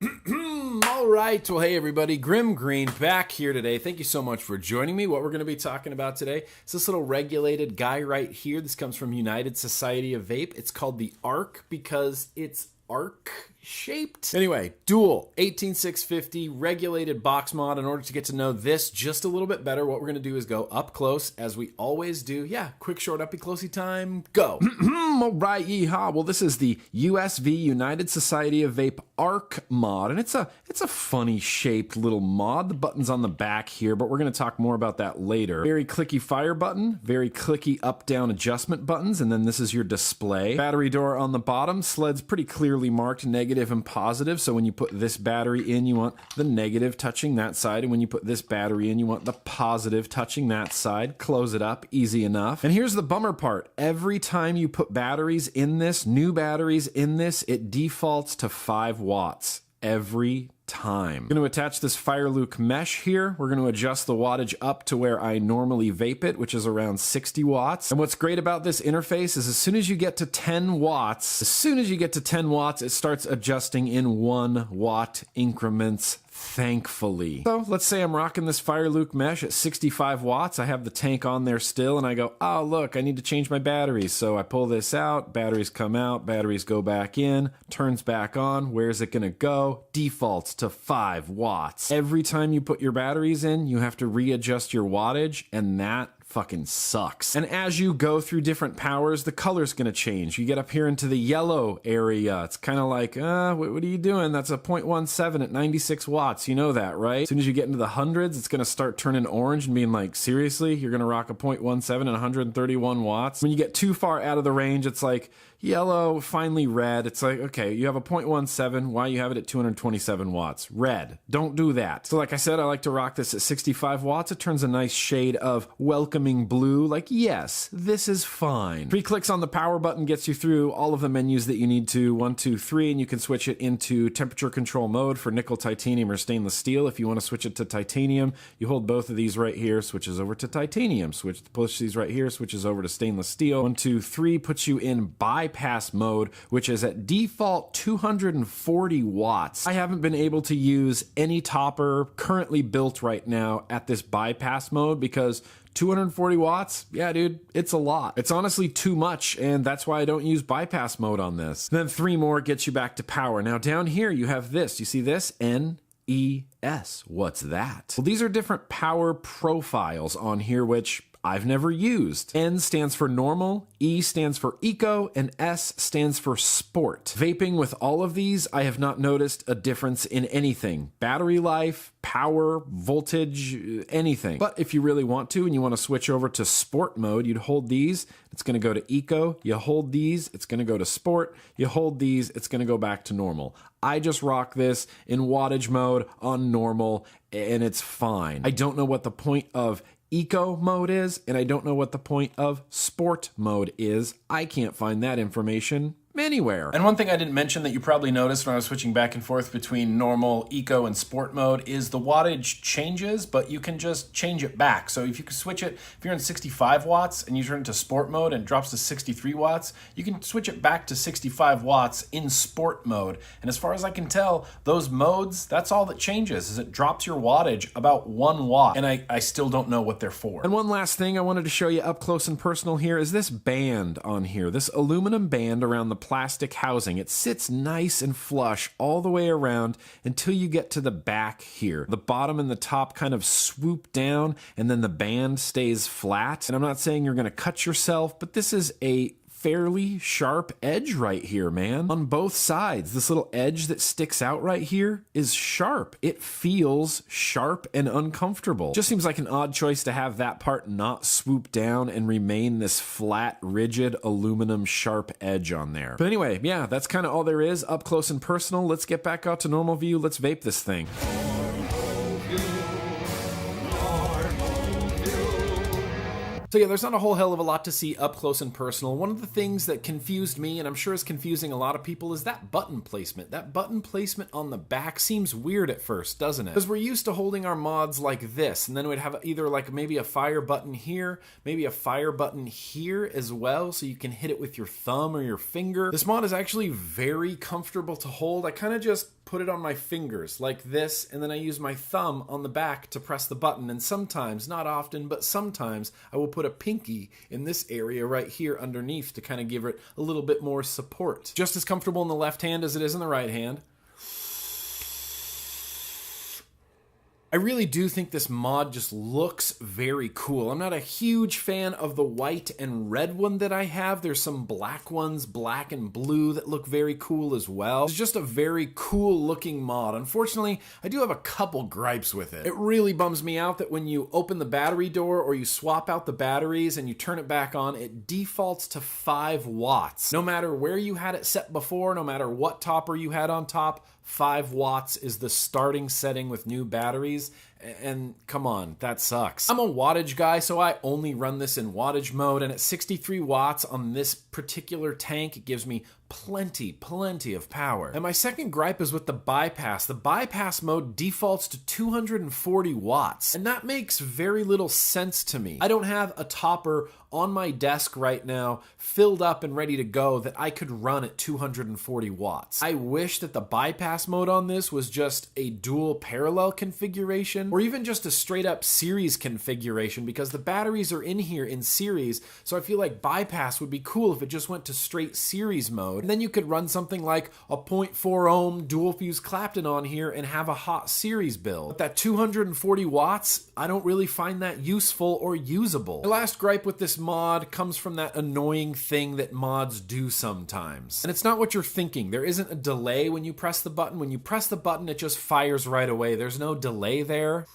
All right. Well, hey, everybody. Grim Green back here today. Thank you so much for joining me. What we're going to be talking about today is this little regulated guy right here. This comes from United Society of Vape. It's called the ARC because it's arc shaped. Anyway, dual 18650 regulated box mod. In order to get to know this just a little bit better, what we're going to do is go up close as we always do. Yeah, quick, short, uppy, closey time, go. All right, yeehaw. Well, this is the USV United Society of Vape ARC mod, and it's a funny shaped little mod. The button's on the back here, but we're going to talk more about that later. Very clicky fire button, very clicky up-down adjustment buttons, and then this is your display. Battery door on the bottom, sled's pretty clearly marked negative and positive, so when you put this battery in, you want the negative touching that side, and when you put this battery in, you want the positive touching that side. Close it up, easy enough. And here's the bummer part. Every time you put batteries in this, new batteries in this, it defaults to 5 watts every time. I'm going to attach this Fireluke mesh here. We're going to adjust the wattage up to where I normally vape it, which is around 60 watts. And what's great about this interface is as soon as you get to 10 watts, it starts adjusting in 1 watt increments, thankfully. So let's say I'm rocking this Fireluke mesh at 65 watts. I have the tank on there still, and I go, oh, look, I need to change my batteries. So I pull this out, batteries come out, batteries go back in, turns back on. Where's it going to go? Defaults to 5 watts. Every time you put your batteries in, you have to readjust your wattage, and that fucking sucks. And as you go through different powers, the color's gonna change. You get up here into the yellow area. It's kind of like, what are you doing? That's a 0.17 at 96 watts. You know that, right? As soon as you get into the hundreds, it's gonna start turning orange and being like, seriously? You're gonna rock a 0.17 at 131 watts? When you get too far out of the range, it's like, yellow, finally red. It's like, okay, you have a 0.17. Why you have it at 227 watts? Red. Don't do that. So like I said, I like to rock this at 65 watts. It turns a nice shade of welcoming blue. Like, yes, this is fine. 3 clicks on the power button gets you through all of the menus that you need to. 1, 2, 3, and you can switch it into temperature control mode for nickel, titanium, or stainless steel. If you want to switch it to titanium, you hold both of these right here, switches over to titanium. Push these right here, switches over to stainless steel. 1, 2, 3 puts you in bypass mode, which is at default 240 watts. I haven't been able to use any topper currently built right now at this bypass mode because 240 watts? Yeah, dude, it's a lot. It's honestly too much, and that's why I don't use bypass mode on this. Then 3 more gets you back to power. Now down here you have this. You see this? NES. What's that? Well, these are different power profiles on here, which I've never used. N stands for normal, E stands for eco, and S stands for sport. Vaping with all of these, I have not noticed a difference in anything. Battery life, power, voltage, anything. But if you really want to and you want to switch over to sport mode, you'd hold these, it's going to go to eco. You hold these, it's going to go to sport. You hold these, it's going to go back to normal. I just rock this in wattage mode on normal, and it's fine. I don't know what the point of eco mode is, and I don't know what the point of sport mode is. I can't find that information anywhere. And one thing I didn't mention that you probably noticed when I was switching back and forth between normal, eco, and sport mode is the wattage changes, but you can just change it back. So if you can switch it, if you're in 65 watts and you turn it to sport mode and it drops to 63 watts, you can switch it back to 65 watts in sport mode. And as far as I can tell, those modes, that's all that changes, is it drops your wattage about 1 watt. And I still don't know what they're for. And one last thing I wanted to show you up close and personal here is this band on here, this aluminum band around the plastic housing. It sits nice and flush all the way around until you get to the back here. The bottom and the top kind of swoop down, and then the band stays flat. And I'm not saying you're going to cut yourself, but this is a fairly sharp edge right here, man. On both sides, this little edge that sticks out right here is sharp. It feels sharp and uncomfortable. Just seems like an odd choice to have that part not swoop down and remain this flat, rigid aluminum sharp edge on there. But anyway, yeah, that's kind of all there is up close and personal. Let's get back out to normal view. Let's vape this thing. So yeah, there's not a whole hell of a lot to see up close and personal. One of the things that confused me, and I'm sure is confusing a lot of people, is that button placement. That button placement on the back seems weird at first, doesn't it? Because we're used to holding our mods like this, and then we'd have either like maybe a fire button here, maybe a fire button here as well, so you can hit it with your thumb or your finger. This mod is actually very comfortable to hold. I kind of just put it on my fingers like this, and then I use my thumb on the back to press the button. And sometimes, not often, but sometimes I will put a pinky in this area right here underneath to kind of give it a little bit more support. Just as comfortable in the left hand as it is in the right hand. I really do think this mod just looks very cool. I'm not a huge fan of the white and red one that I have. There's some black ones, black and blue, that look very cool as well. It's just a very cool looking mod. Unfortunately, I do have a couple gripes with it. It really bums me out that when you open the battery door or you swap out the batteries and you turn it back on, it defaults to 5 watts. No matter where you had it set before, no matter what topper you had on top, 5 watts is the starting setting with new batteries. And come on, that sucks. I'm a wattage guy, so I only run this in wattage mode, and at 63 watts on this particular tank, it gives me plenty of power. And my second gripe is with the bypass. The bypass mode defaults to 240 watts, and that makes very little sense to me. I don't have a topper on my desk right now filled up and ready to go that I could run at 240 watts. I wish that the bypass mode on this was just a dual parallel configuration, or even just a straight up series configuration, because the batteries are in here in series, so I feel like bypass would be cool if it just went to straight series mode. And then you could run something like a 0.4 ohm dual fuse Clapton on here and have a hot series build. But that 240 watts, I don't really find that useful or usable. My last gripe with this mod comes from that annoying thing that mods do sometimes. And it's not what you're thinking. There isn't a delay when you press the button. When you press the button, it just fires right away. There's no delay there.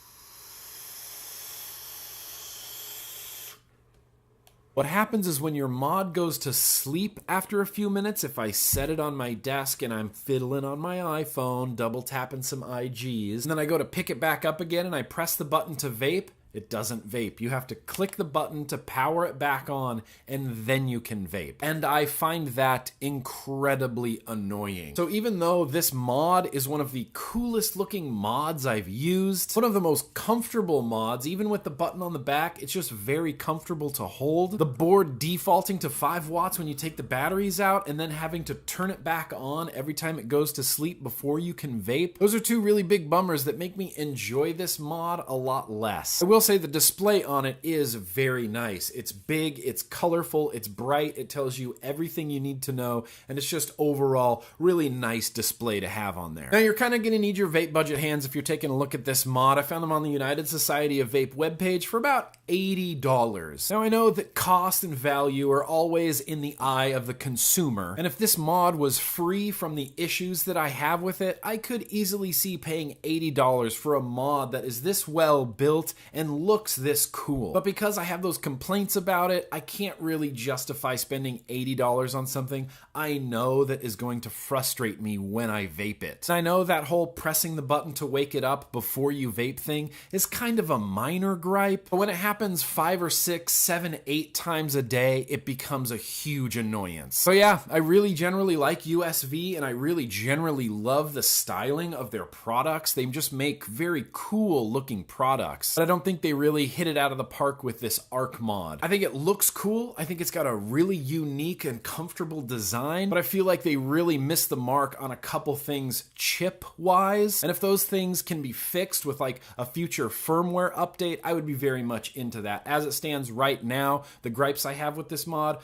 What happens is when your mod goes to sleep after a few minutes, if I set it on my desk and I'm fiddling on my iPhone, double tapping some IGs, and then I go to pick it back up again and I press the button to vape, it doesn't vape. You have to click the button to power it back on, and then you can vape. And I find that incredibly annoying. So even though this mod is one of the coolest looking mods I've used, one of the most comfortable mods, even with the button on the back, it's just very comfortable to hold. The board defaulting to 5 watts when you take the batteries out, and then having to turn it back on every time it goes to sleep before you can vape. Those are two really big bummers that make me enjoy this mod a lot less. I will say the display on it is very nice. It's big, it's colorful, it's bright, it tells you everything you need to know, and it's just overall really nice display to have on there. Now you're kind of going to need your vape budget hands if you're taking a look at this mod. I found them on the United Society of Vape webpage for about $80. Now I know that cost and value are always in the eye of the consumer, and if this mod was free from the issues that I have with it, I could easily see paying $80 for a mod that is this well built and looks this cool. But because I have those complaints about it, I can't really justify spending $80 on something I know that is going to frustrate me when I vape it. And I know that whole pressing the button to wake it up before you vape thing is kind of a minor gripe, but when it happens 5 or 6, 7, 8 times a day, it becomes a huge annoyance. So yeah, I really generally like USV, and I really generally love the styling of their products. They just make very cool looking products, but I don't think they really hit it out of the park with this ARC mod. I think it looks cool. I think it's got a really unique and comfortable design, but I feel like they really missed the mark on a couple things chip-wise. And if those things can be fixed with like a future firmware update, I would be very much into that. As it stands right now, the gripes I have with this mod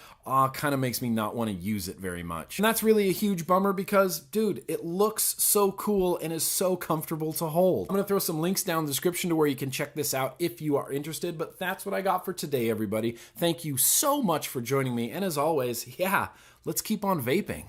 kind of makes me not want to use it very much. And that's really a huge bummer because, dude, it looks so cool and is so comfortable to hold. I'm going to throw some links down in the description to where you can check this out if you are interested, but that's what I got for today, everybody. Thank you so much for joining me, and as always, yeah, let's keep on vaping.